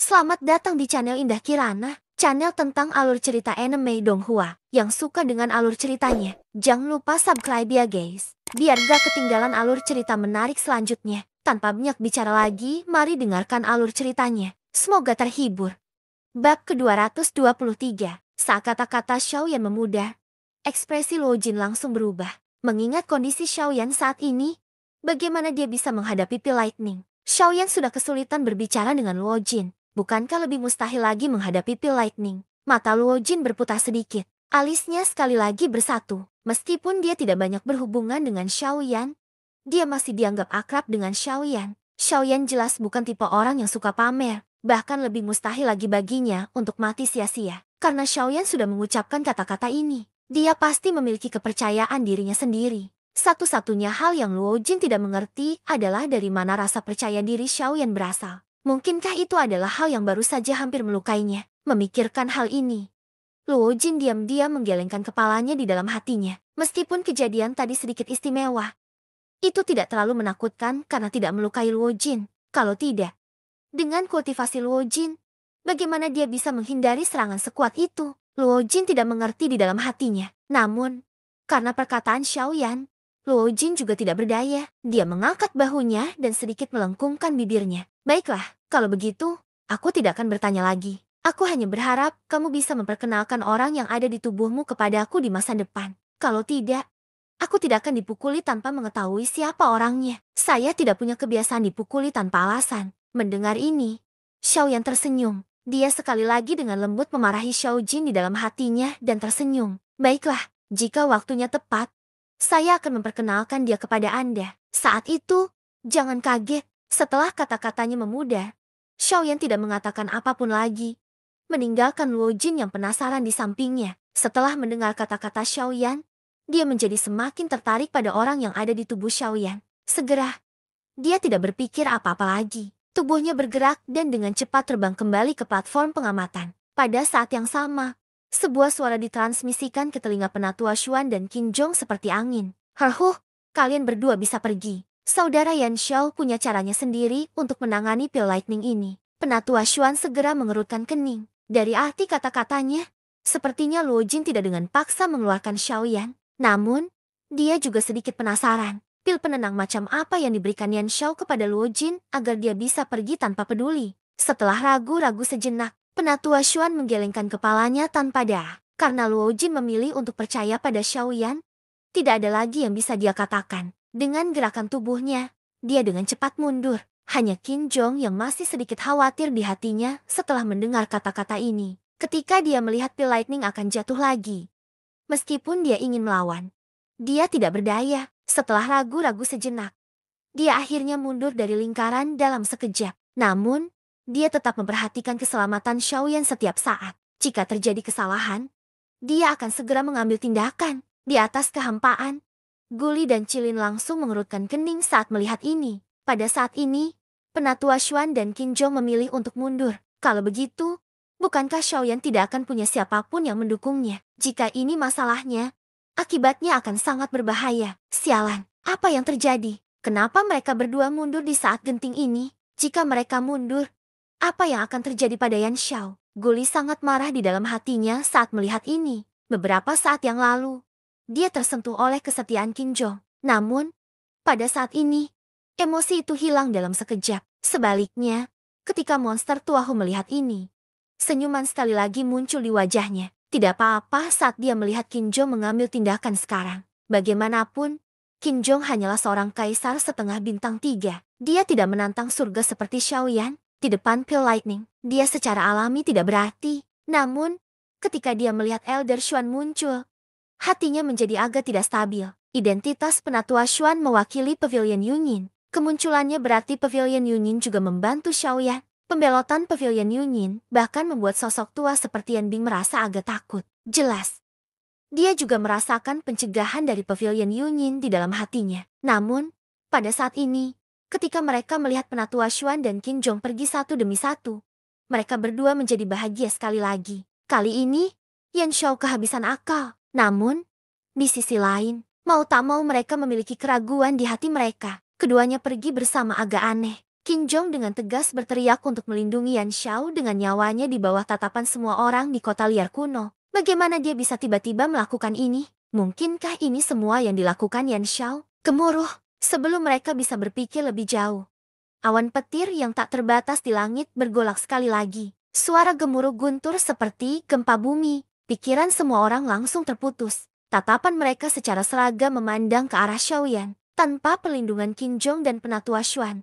Selamat datang di channel Indah Kirana, channel tentang alur cerita anime Donghua. Yang suka dengan alur ceritanya, jangan lupa subscribe ya guys, biar gak ketinggalan alur cerita menarik selanjutnya. Tanpa banyak bicara lagi, mari dengarkan alur ceritanya. Semoga terhibur. Bab ke-223, saat kata-kata Xiaoyan memudar, ekspresi Luo Jin langsung berubah. Mengingat kondisi Xiaoyan saat ini, bagaimana dia bisa menghadapi Pil Lightning? Xiaoyan sudah kesulitan berbicara dengan Luo Jin. Bukankah lebih mustahil lagi menghadapi Pil Lightning? Mata Luo Jin berputar sedikit. Alisnya sekali lagi bersatu. Meskipun dia tidak banyak berhubungan dengan Xiaoyan, dia masih dianggap akrab dengan Xiaoyan. Xiaoyan jelas bukan tipe orang yang suka pamer. Bahkan lebih mustahil lagi baginya untuk mati sia-sia. Karena Xiaoyan sudah mengucapkan kata-kata ini. Dia pasti memiliki kepercayaan dirinya sendiri. Satu-satunya hal yang Luo Jin tidak mengerti adalah dari mana rasa percaya diri Xiaoyan berasal. Mungkinkah itu adalah hal yang baru saja hampir melukainya? Memikirkan hal ini, Luo Jin diam-diam menggelengkan kepalanya di dalam hatinya. Meskipun kejadian tadi sedikit istimewa, itu tidak terlalu menakutkan karena tidak melukai Luo Jin. Kalau tidak, dengan kultivasi Luo Jin, bagaimana dia bisa menghindari serangan sekuat itu? Luo Jin tidak mengerti di dalam hatinya. Namun, karena perkataan Xiaoyan, Luo Jin juga tidak berdaya. Dia mengangkat bahunya dan sedikit melengkungkan bibirnya. Baiklah, kalau begitu, aku tidak akan bertanya lagi. Aku hanya berharap kamu bisa memperkenalkan orang yang ada di tubuhmu kepadaku di masa depan. Kalau tidak, aku tidak akan dipukuli tanpa mengetahui siapa orangnya. Saya tidak punya kebiasaan dipukuli tanpa alasan. Mendengar ini, Xiaoyan tersenyum. Dia sekali lagi dengan lembut memarahi Xiao Jin di dalam hatinya dan tersenyum. Baiklah, jika waktunya tepat, saya akan memperkenalkan dia kepada Anda. Saat itu, jangan kaget. Setelah kata-katanya memudar, Xiaoyan tidak mengatakan apapun lagi. Meninggalkan Luo Jin yang penasaran di sampingnya. Setelah mendengar kata-kata Xiaoyan, dia menjadi semakin tertarik pada orang yang ada di tubuh Xiaoyan. Segera, dia tidak berpikir apa-apa lagi. Tubuhnya bergerak dan dengan cepat terbang kembali ke platform pengamatan. Pada saat yang sama, sebuah suara ditransmisikan ke telinga Penatua Xuan dan Qin Zhong seperti angin. Herhuh, kalian berdua bisa pergi. Saudara Yan Xiao punya caranya sendiri untuk menangani Pil Lightning ini. Penatua Xuan segera mengerutkan kening. Dari arti kata-katanya, sepertinya Luo Jin tidak dengan paksa mengeluarkan Xiaoyan. Namun, dia juga sedikit penasaran. Pil penenang macam apa yang diberikan Yan Xiao kepada Luo Jin agar dia bisa pergi tanpa peduli. Setelah ragu-ragu sejenak, Penatua Xuan menggelengkan kepalanya tanpa daya. Karena Luo Jin memilih untuk percaya pada Xiaoyan, tidak ada lagi yang bisa dia katakan. Dengan gerakan tubuhnya, dia dengan cepat mundur. Hanya Qin Zhong yang masih sedikit khawatir di hatinya setelah mendengar kata-kata ini. Ketika dia melihat Pil Lightning akan jatuh lagi. Meskipun dia ingin melawan, dia tidak berdaya. Setelah ragu-ragu sejenak, dia akhirnya mundur dari lingkaran dalam sekejap. Namun, dia tetap memperhatikan keselamatan Xiaoyan setiap saat. Jika terjadi kesalahan, dia akan segera mengambil tindakan. Di atas kehampaan, Guli dan Cilin langsung mengerutkan kening saat melihat ini. Pada saat ini, Penatua Xuan dan Qin Zhong memilih untuk mundur. Kalau begitu, bukankah Xiaoyan tidak akan punya siapapun yang mendukungnya? Jika ini masalahnya, akibatnya akan sangat berbahaya. Sialan, apa yang terjadi? Kenapa mereka berdua mundur di saat genting ini? Jika mereka mundur, apa yang akan terjadi pada Yan Xiao? Guli sangat marah di dalam hatinya saat melihat ini. Beberapa saat yang lalu, dia tersentuh oleh kesetiaan Qin Zhong. Namun, pada saat ini, emosi itu hilang dalam sekejap. Sebaliknya, ketika monster Tuahu melihat ini, senyuman sekali lagi muncul di wajahnya. Tidak apa-apa saat dia melihat Qin Zhong mengambil tindakan sekarang. Bagaimanapun, Qin Zhong hanyalah seorang kaisar setengah bintang 3. Dia tidak menantang surga seperti Xiaoyan. Di depan Pil Lightning, dia secara alami tidak berarti. Namun, ketika dia melihat Elder Xuan muncul, hatinya menjadi agak tidak stabil. Identitas Penatua Xuan mewakili Pavilion Yunyin. Kemunculannya berarti Pavilion Yunyin juga membantu Xiaoyan. Pembelotan Pavilion Yunyin bahkan membuat sosok tua seperti Yan Bing merasa agak takut. Jelas, dia juga merasakan pencegahan dari Pavilion Yunyin di dalam hatinya. Namun, pada saat ini, ketika mereka melihat Penatua Xuan dan Qin Zhong pergi satu demi satu, mereka berdua menjadi bahagia sekali lagi. Kali ini, Yan Xiao kehabisan akal. Namun, di sisi lain, mau tak mau mereka memiliki keraguan di hati mereka. Keduanya pergi bersama agak aneh. Qin Zhong dengan tegas berteriak untuk melindungi Yan Xiao dengan nyawanya di bawah tatapan semua orang di kota liar kuno. Bagaimana dia bisa tiba-tiba melakukan ini? Mungkinkah ini semua yang dilakukan Yan Xiao? Gemuruh. Sebelum mereka bisa berpikir lebih jauh, awan petir yang tak terbatas di langit bergolak sekali lagi. Suara gemuruh guntur seperti gempa bumi. Pikiran semua orang langsung terputus. Tatapan mereka secara seragam memandang ke arah Xiaoyan. Tanpa perlindungan Qin Zhong dan Penatua Xuan,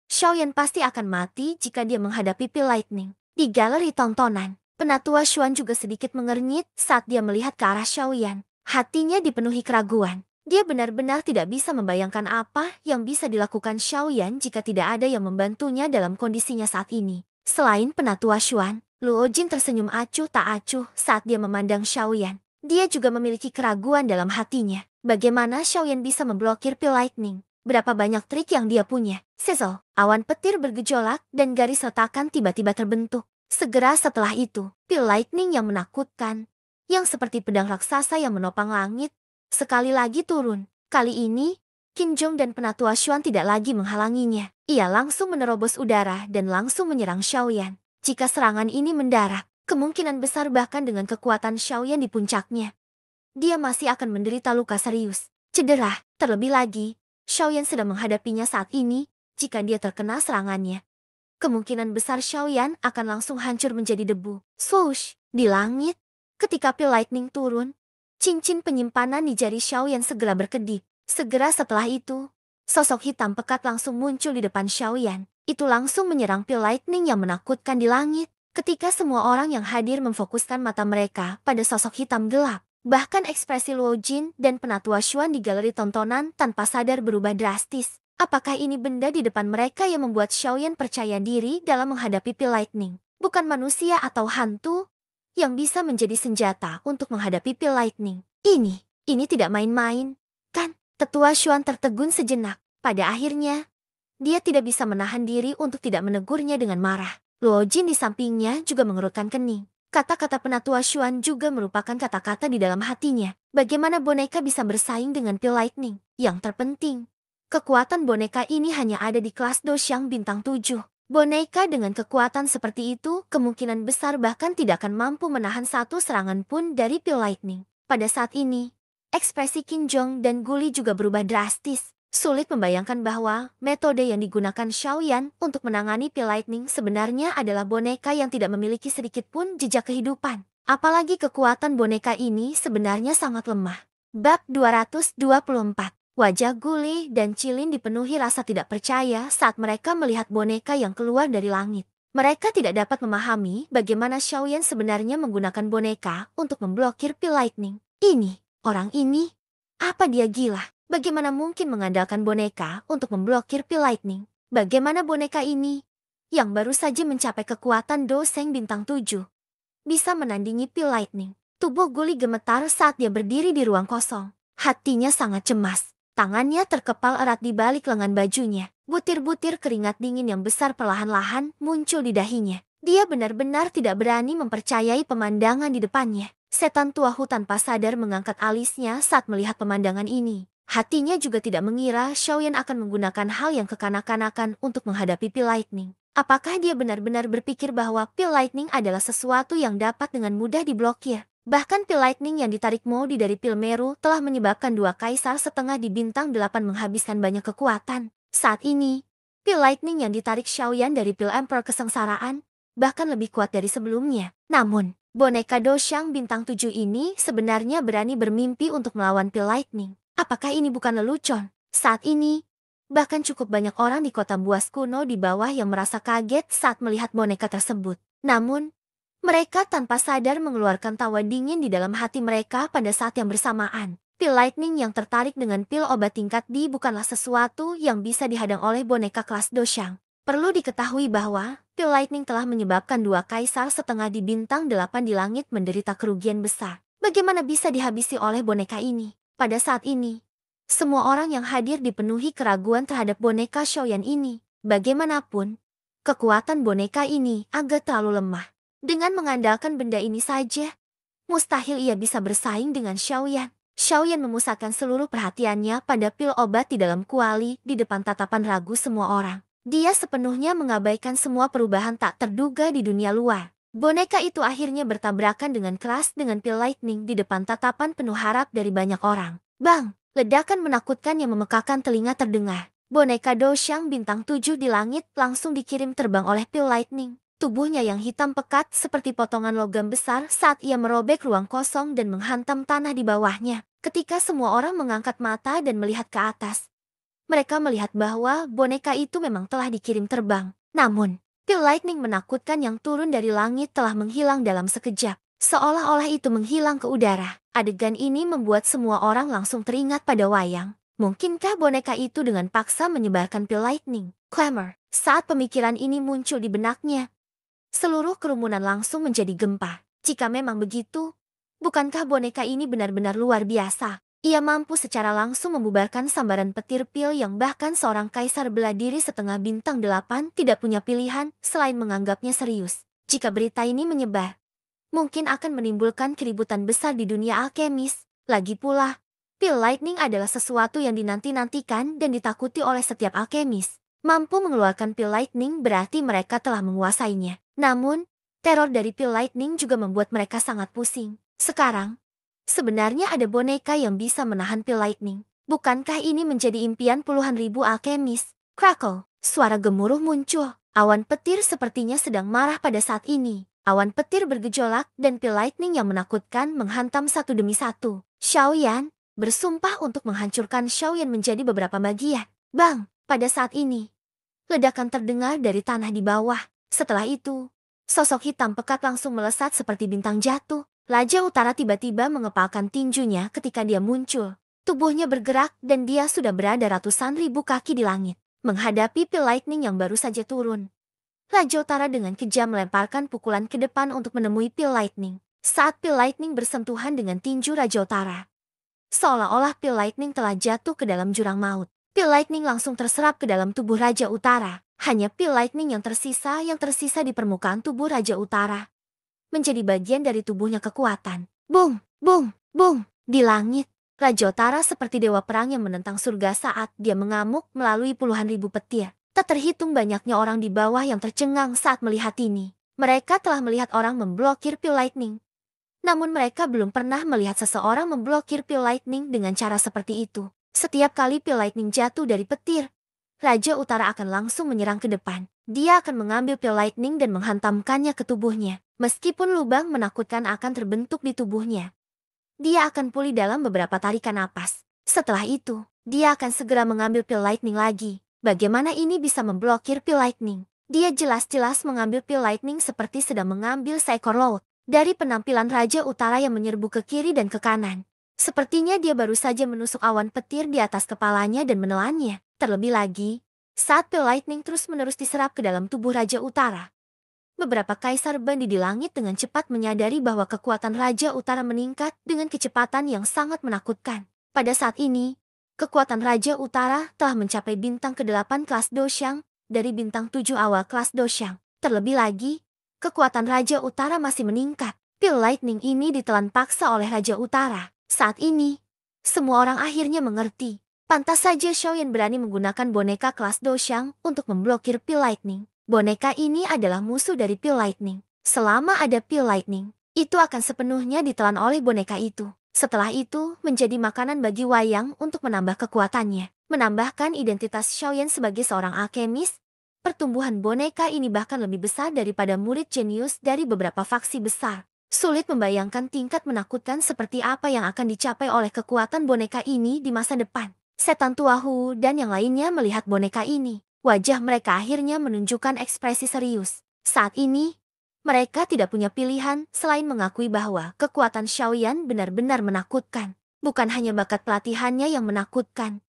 Xiaoyan pasti akan mati jika dia menghadapi pil lightning. Di galeri tontonan, Penatua Xuan juga sedikit mengernyit saat dia melihat ke arah Xiaoyan. Hatinya dipenuhi keraguan. Dia benar-benar tidak bisa membayangkan apa yang bisa dilakukan Xiaoyan jika tidak ada yang membantunya dalam kondisinya saat ini. Selain Penatua Xuan, Luo Jin tersenyum acuh tak acuh saat dia memandang Xiaoyan. Dia juga memiliki keraguan dalam hatinya. Bagaimana Xiaoyan bisa memblokir pil lightning? Berapa banyak trik yang dia punya? Sizzle, awan petir bergejolak dan garis retakan tiba-tiba terbentuk. Segera setelah itu, pil lightning yang menakutkan, yang seperti pedang raksasa yang menopang langit, sekali lagi turun. Kali ini, Qin Zhong dan Penatua Xuan tidak lagi menghalanginya. Ia langsung menerobos udara dan langsung menyerang Xiaoyan. Jika serangan ini mendarat, kemungkinan besar bahkan dengan kekuatan Xiaoyan di puncaknya, dia masih akan menderita luka serius, cedera. Terlebih lagi, Xiaoyan sedang menghadapinya saat ini. Jika dia terkena serangannya, kemungkinan besar Xiaoyan akan langsung hancur menjadi debu. Swoosh! Di langit, ketika pil lightning turun, cincin penyimpanan di jari Xiaoyan segera berkedip. Segera setelah itu, sosok hitam pekat langsung muncul di depan Xiaoyan. Itu langsung menyerang pil lightning yang menakutkan di langit. Ketika semua orang yang hadir memfokuskan mata mereka pada sosok hitam gelap, bahkan ekspresi Luo Jin dan Penatua Xuan di galeri tontonan tanpa sadar berubah drastis. Apakah ini benda di depan mereka yang membuat Xiaoyan percaya diri dalam menghadapi pil lightning? Bukan manusia atau hantu yang bisa menjadi senjata untuk menghadapi pil lightning. Ini tidak main-main, kan? Tetua Xuan tertegun sejenak. Pada akhirnya, dia tidak bisa menahan diri untuk tidak menegurnya dengan marah. Luo Jin di sampingnya juga mengerutkan kening. Kata-kata Penatua Xuan juga merupakan kata-kata di dalam hatinya. Bagaimana boneka bisa bersaing dengan pil lightning? Yang terpenting, kekuatan boneka ini hanya ada di kelas Doshang bintang 7. Boneka dengan kekuatan seperti itu kemungkinan besar bahkan tidak akan mampu menahan satu serangan pun dari pil lightning. Pada saat ini, ekspresi Qin Zhong dan Guli juga berubah drastis. Sulit membayangkan bahwa metode yang digunakan Xiaoyan untuk menangani pil lightning sebenarnya adalah boneka yang tidak memiliki sedikit pun jejak kehidupan. Apalagi kekuatan boneka ini sebenarnya sangat lemah. Bab 224. Wajah Guli dan Cilin dipenuhi rasa tidak percaya saat mereka melihat boneka yang keluar dari langit. Mereka tidak dapat memahami bagaimana Xiaoyan sebenarnya menggunakan boneka untuk memblokir pil lightning. Orang ini, apa dia gila? Bagaimana mungkin mengandalkan boneka untuk memblokir pil lightning? Bagaimana boneka ini, yang baru saja mencapai kekuatan Doseng bintang 7, bisa menandingi pil lightning? Tubuh Guli gemetar saat dia berdiri di ruang kosong. Hatinya sangat cemas. Tangannya terkepal erat di balik lengan bajunya. Butir-butir keringat dingin yang besar perlahan-lahan muncul di dahinya. Dia benar-benar tidak berani mempercayai pemandangan di depannya. Setan tua hutan tanpa sadar mengangkat alisnya saat melihat pemandangan ini. Hatinya juga tidak mengira Xiaoyan akan menggunakan hal yang kekanak-kanakan untuk menghadapi pil lightning. Apakah dia benar-benar berpikir bahwa pil lightning adalah sesuatu yang dapat dengan mudah diblokir? Bahkan pil lightning yang ditarik Modi dari pil Meru telah menyebabkan dua kaisar setengah di bintang 8 menghabiskan banyak kekuatan. Saat ini, pil lightning yang ditarik Xiaoyan dari pil Emperor kesengsaraan bahkan lebih kuat dari sebelumnya. Namun, boneka Doshang bintang 7 ini sebenarnya berani bermimpi untuk melawan pil lightning. Apakah ini bukan lelucon? Saat ini, bahkan cukup banyak orang di kota buas kuno di bawah yang merasa kaget saat melihat boneka tersebut. Namun, mereka tanpa sadar mengeluarkan tawa dingin di dalam hati mereka pada saat yang bersamaan. Pil lightning yang tertarik dengan pil obat tingkat D bukanlah sesuatu yang bisa dihadang oleh boneka kelas Doshang. Perlu diketahui bahwa pil lightning telah menyebabkan dua kaisar setengah di bintang 8 di langit menderita kerugian besar. Bagaimana bisa dihabisi oleh boneka ini? Pada saat ini, semua orang yang hadir dipenuhi keraguan terhadap boneka Xiaoyan ini. Bagaimanapun, kekuatan boneka ini agak terlalu lemah. Dengan mengandalkan benda ini saja, mustahil ia bisa bersaing dengan Xiaoyan. Xiaoyan memusatkan seluruh perhatiannya pada pil obat di dalam kuali di depan tatapan ragu semua orang. Dia sepenuhnya mengabaikan semua perubahan tak terduga di dunia luar. Boneka itu akhirnya bertabrakan dengan keras dengan pil lightning di depan tatapan penuh harap dari banyak orang. Bang! Ledakan menakutkan yang memekakan telinga terdengar. Boneka Doshang bintang 7 di langit langsung dikirim terbang oleh pil lightning. Tubuhnya yang hitam pekat seperti potongan logam besar saat ia merobek ruang kosong dan menghantam tanah di bawahnya. Ketika semua orang mengangkat mata dan melihat ke atas, mereka melihat bahwa boneka itu memang telah dikirim terbang. Namun, pil lightning menakutkan yang turun dari langit telah menghilang dalam sekejap. Seolah-olah itu menghilang ke udara. Adegan ini membuat semua orang langsung teringat pada wayang. Mungkinkah boneka itu dengan paksa menyebarkan pil lightning? Clamor. Saat pemikiran ini muncul di benaknya, seluruh kerumunan langsung menjadi gempa. Jika memang begitu, bukankah boneka ini benar-benar luar biasa? Ia mampu secara langsung membubarkan sambaran petir pil yang bahkan seorang kaisar bela diri setengah bintang 8 tidak punya pilihan selain menganggapnya serius. Jika berita ini menyebar, mungkin akan menimbulkan keributan besar di dunia alkemis. Lagi pula, pil lightning adalah sesuatu yang dinanti-nantikan dan ditakuti oleh setiap alkemis. Mampu mengeluarkan pil lightning berarti mereka telah menguasainya. Namun, teror dari pil lightning juga membuat mereka sangat pusing. Sekarang, sebenarnya ada boneka yang bisa menahan pil lightning. Bukankah ini menjadi impian puluhan ribu alkemis? Crackle, suara gemuruh muncul. Awan petir sepertinya sedang marah pada saat ini. Awan petir bergejolak dan pil lightning yang menakutkan menghantam satu demi satu. Xiaoyan bersumpah untuk menghancurkan Xiaoyan menjadi beberapa bagian. Bang, pada saat ini, ledakan terdengar dari tanah di bawah. Setelah itu, sosok hitam pekat langsung melesat seperti bintang jatuh. Raja Utara tiba-tiba mengepalkan tinjunya ketika dia muncul. Tubuhnya bergerak dan dia sudah berada ratusan ribu kaki di langit, menghadapi pil lightning yang baru saja turun. Raja Utara dengan kejam melemparkan pukulan ke depan untuk menemui pil lightning. Saat pil lightning bersentuhan dengan tinju Raja Utara, seolah-olah pil lightning telah jatuh ke dalam jurang maut. Pil lightning langsung terserap ke dalam tubuh Raja Utara. Hanya pil lightning yang tersisa di permukaan tubuh Raja Utara menjadi bagian dari tubuhnya kekuatan. Bung, bung, bung. Di langit, Raja Utara seperti dewa perang yang menentang surga saat dia mengamuk melalui puluhan ribu petir. Tak terhitung banyaknya orang di bawah yang tercengang saat melihat ini. Mereka telah melihat orang memblokir pil lightning. Namun mereka belum pernah melihat seseorang memblokir pil lightning dengan cara seperti itu. Setiap kali pil lightning jatuh dari petir, Raja Utara akan langsung menyerang ke depan. Dia akan mengambil pil lightning dan menghantamkannya ke tubuhnya. Meskipun lubang menakutkan akan terbentuk di tubuhnya, dia akan pulih dalam beberapa tarikan napas. Setelah itu, dia akan segera mengambil pil lightning lagi. Bagaimana ini bisa memblokir pil lightning? Dia jelas-jelas mengambil pil lightning seperti sedang mengambil seekor laut. Dari penampilan Raja Utara yang menyerbu ke kiri dan ke kanan, sepertinya dia baru saja menusuk awan petir di atas kepalanya dan menelannya. Terlebih lagi, saat pil lightning terus-menerus diserap ke dalam tubuh Raja Utara, beberapa kaisar bandi di langit dengan cepat menyadari bahwa kekuatan Raja Utara meningkat dengan kecepatan yang sangat menakutkan. Pada saat ini, kekuatan Raja Utara telah mencapai bintang ke-8 kelas Doshang dari bintang 7 awal kelas Doshang. Terlebih lagi, kekuatan Raja Utara masih meningkat. Pil lightning ini ditelan paksa oleh Raja Utara. Saat ini, semua orang akhirnya mengerti. Pantas saja Xiaoyan berani menggunakan boneka kelas Doshang untuk memblokir pil lightning. Boneka ini adalah musuh dari pil lightning. Selama ada pil lightning, itu akan sepenuhnya ditelan oleh boneka itu. Setelah itu, menjadi makanan bagi wayang untuk menambah kekuatannya. Menambahkan identitas Xiaoyan sebagai seorang alkemis, pertumbuhan boneka ini bahkan lebih besar daripada murid jenius dari beberapa faksi besar. Sulit membayangkan tingkat menakutkan seperti apa yang akan dicapai oleh kekuatan boneka ini di masa depan. Setan tua Hu dan yang lainnya melihat boneka ini. Wajah mereka akhirnya menunjukkan ekspresi serius. Saat ini, mereka tidak punya pilihan selain mengakui bahwa kekuatan Xiaoyan benar-benar menakutkan. Bukan hanya bakat pelatihannya yang menakutkan,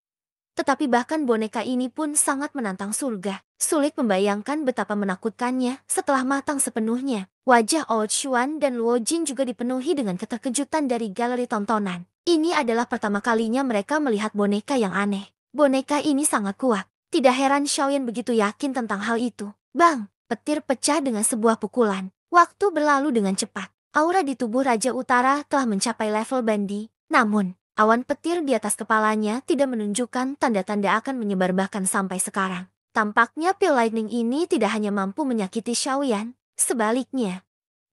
tetapi bahkan boneka ini pun sangat menantang surga. Sulit membayangkan betapa menakutkannya setelah matang sepenuhnya. Wajah Old Xuan dan Luo Jing juga dipenuhi dengan keterkejutan dari galeri tontonan. Ini adalah pertama kalinya mereka melihat boneka yang aneh. Boneka ini sangat kuat. Tidak heran Xiaoyan begitu yakin tentang hal itu. Bang! Petir pecah dengan sebuah pukulan. Waktu berlalu dengan cepat. Aura di tubuh Raja Utara telah mencapai level bandi. Namun, awan petir di atas kepalanya tidak menunjukkan tanda-tanda akan menyebar bahkan sampai sekarang. Tampaknya pil lightning ini tidak hanya mampu menyakiti Xiaoyan, sebaliknya,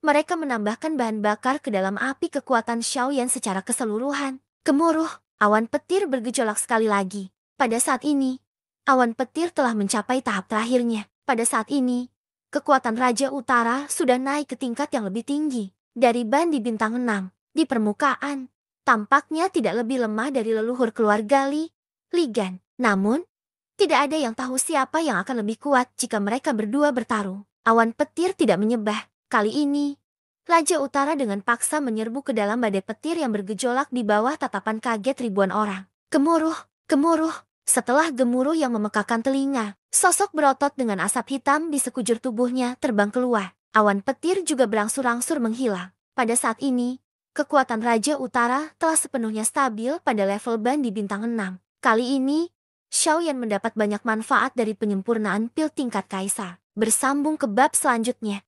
mereka menambahkan bahan bakar ke dalam api kekuatan Xiaoyan secara keseluruhan. Gemuruh, awan petir bergejolak sekali lagi. Pada saat ini, awan petir telah mencapai tahap terakhirnya. Pada saat ini, kekuatan Raja Utara sudah naik ke tingkat yang lebih tinggi. Dari ban di bintang 6, di permukaan, tampaknya tidak lebih lemah dari leluhur keluarga Ligan. Namun, tidak ada yang tahu siapa yang akan lebih kuat jika mereka berdua bertarung. Awan petir tidak menyembah. Kali ini, Raja Utara dengan paksa menyerbu ke dalam badai petir yang bergejolak di bawah tatapan kaget ribuan orang. Gemuruh, gemuruh. Setelah gemuruh yang memekakan telinga, sosok berotot dengan asap hitam di sekujur tubuhnya terbang keluar. Awan petir juga berangsur-angsur menghilang. Pada saat ini, kekuatan Raja Utara telah sepenuhnya stabil pada level ban di bintang 6. Kali ini, Xiaoyan mendapat banyak manfaat dari penyempurnaan pil tingkat kaisar. Bersambung ke bab selanjutnya.